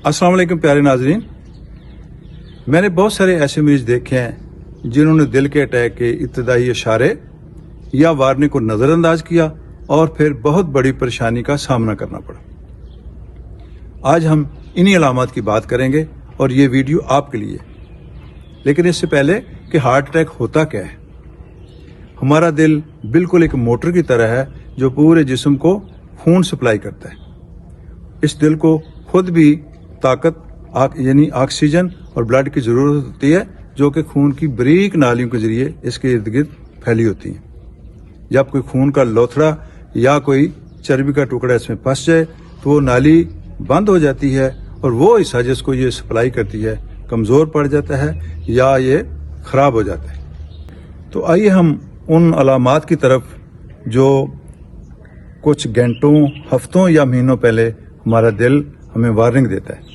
अस्सलाम वालेकुम प्यारे नाजरीन, मैंने बहुत सारे ऐसे मरीज देखे हैं जिन्होंने दिल के अटैक के इब्तदाई इशारे या वार्निंग को नज़रअंदाज किया और फिर बहुत बड़ी परेशानी का सामना करना पड़ा। आज हम इन्हीं अलामात की बात करेंगे और ये वीडियो आपके लिए। लेकिन इससे पहले कि हार्ट अटैक होता क्या है। हमारा दिल बिल्कुल एक मोटर की तरह है जो पूरे जिस्म को खून सप्लाई करता है। इस दिल को खुद भी ताकत यानी ऑक्सीजन और ब्लड की जरूरत होती है, जो कि खून की बारीक नालियों के जरिए इसके इर्द गिर्द फैली होती है। जब कोई खून का लोथड़ा या कोई चर्बी का टुकड़ा इसमें फंस जाए तो वो नाली बंद हो जाती है और वो हिस्सा जिसको ये सप्लाई करती है कमजोर पड़ जाता है या ये खराब हो जाता है। तो आइए हम उन अलामात की तरफ जो कुछ घंटों, हफ्तों या महीनों पहले हमारा दिल हमें वार्निंग देता है।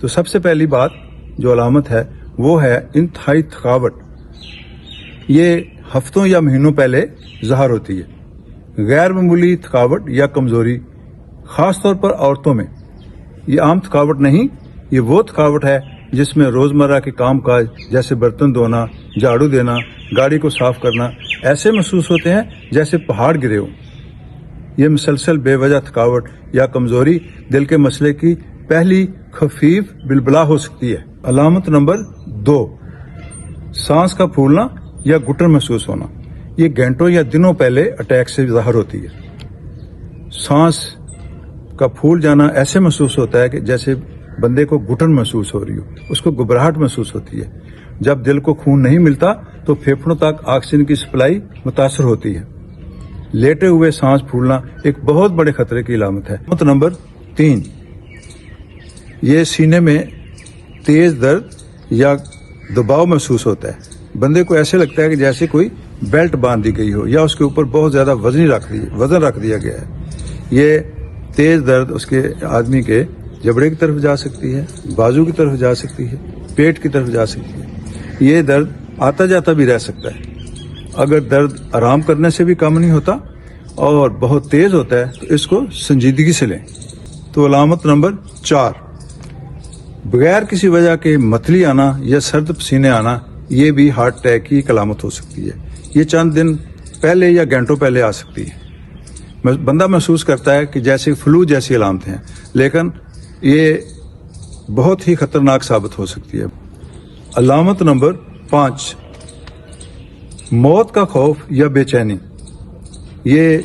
तो सबसे पहली बात जो अलामत है वो है इंतहाई थकावट। ये हफ्तों या महीनों पहले ज़ाहिर होती है। गैर मामूली थकावट या कमजोरी, खास तौर पर औरतों में। ये आम थकावट नहीं, ये वो थकावट है जिसमें रोजमर्रा के काम काज जैसे बर्तन धोना, झाड़ू देना, गाड़ी को साफ करना ऐसे महसूस होते हैं जैसे पहाड़ गिरे हो। ये मुसलसल बेवजह थकावट या कमजोरी दिल के मसले की पहली खफीफ बिलबला हो सकती है। अलामत नंबर 2, सांस का फूलना या घुटन महसूस होना। ये घंटों या दिनों पहले अटैक से ज़ाहिर होती है। सांस का फूल जाना ऐसे महसूस होता है कि जैसे बंदे को घुटन महसूस हो रही हो, उसको घबराहट महसूस होती है। जब दिल को खून नहीं मिलता तो फेफड़ों तक ऑक्सीजन की सप्लाई मुतासर होती है। लेटे हुए सांस फूलना एक बहुत बड़े खतरे की अलामत है। अलामत नंबर 3, ये सीने में तेज दर्द या दबाव महसूस होता है। बंदे को ऐसे लगता है कि जैसे कोई बेल्ट बांध दी गई हो या उसके ऊपर बहुत ज्यादा वजन रख दिया गया है। ये तेज दर्द उसके आदमी के जबड़े की तरफ जा सकती है, बाजू की तरफ जा सकती है, पेट की तरफ जा सकती है। ये दर्द आता जाता भी रह सकता है। अगर दर्द आराम करने से भी कम नहीं होता और बहुत तेज होता है तो इसको संजीदगी से लें। तो अलामत नंबर 4, बगैर किसी वजह के मतली आना या सर्द पसीने आना, ये भी हार्ट अटैक की एक अलामत हो सकती है। ये चंद दिन पहले या घंटों पहले आ सकती है। बंदा महसूस करता है कि जैसे फ्लू जैसी अलामतें हैं, लेकिन ये बहुत ही खतरनाक साबित हो सकती है। अलामत नंबर 5, मौत का खौफ या बेचैनी। ये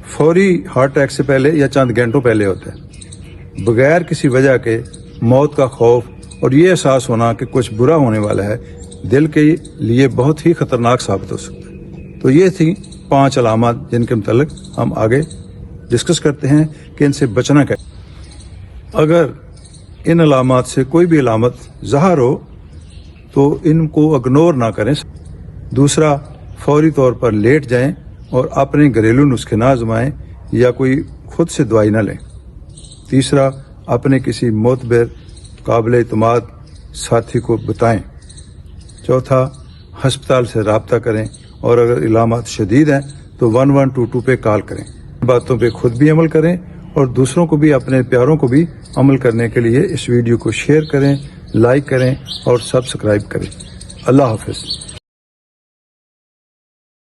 फौरी हार्ट अटैक से पहले या चंद घंटों पहले होता है। बगैर किसी वजह के मौत का खौफ और ये एहसास होना कि कुछ बुरा होने वाला है दिल के लिए बहुत ही खतरनाक साबित हो सकता है। तो ये थी 5 अलामत जिनके मुतालिक हम आगे डिस्कस करते हैं कि इनसे बचना कैसे। अगर इन अलामत से कोई भी अलामत ज़ाहिर हो तो इनको इग्नोर ना करें। दूसरा, फौरी तौर पर लेट जाएं और अपने घरेलू नुस्खे ना आजमाएं या कोई खुद से दवाई ना लें। तीसरा, अपने किसी मोतबर काबिल इत्मीनान साथी को बताएं। चौथा, हस्पताल से राब्ता करें और अगर इलामात शदीद हैं तो 1122 पे कॉल करें। बातों पे खुद भी अमल करें और दूसरों को भी, अपने प्यारों को भी अमल करने के लिए इस वीडियो को शेयर करें, लाइक करें और सब्सक्राइब करें। अल्लाह हाफिज।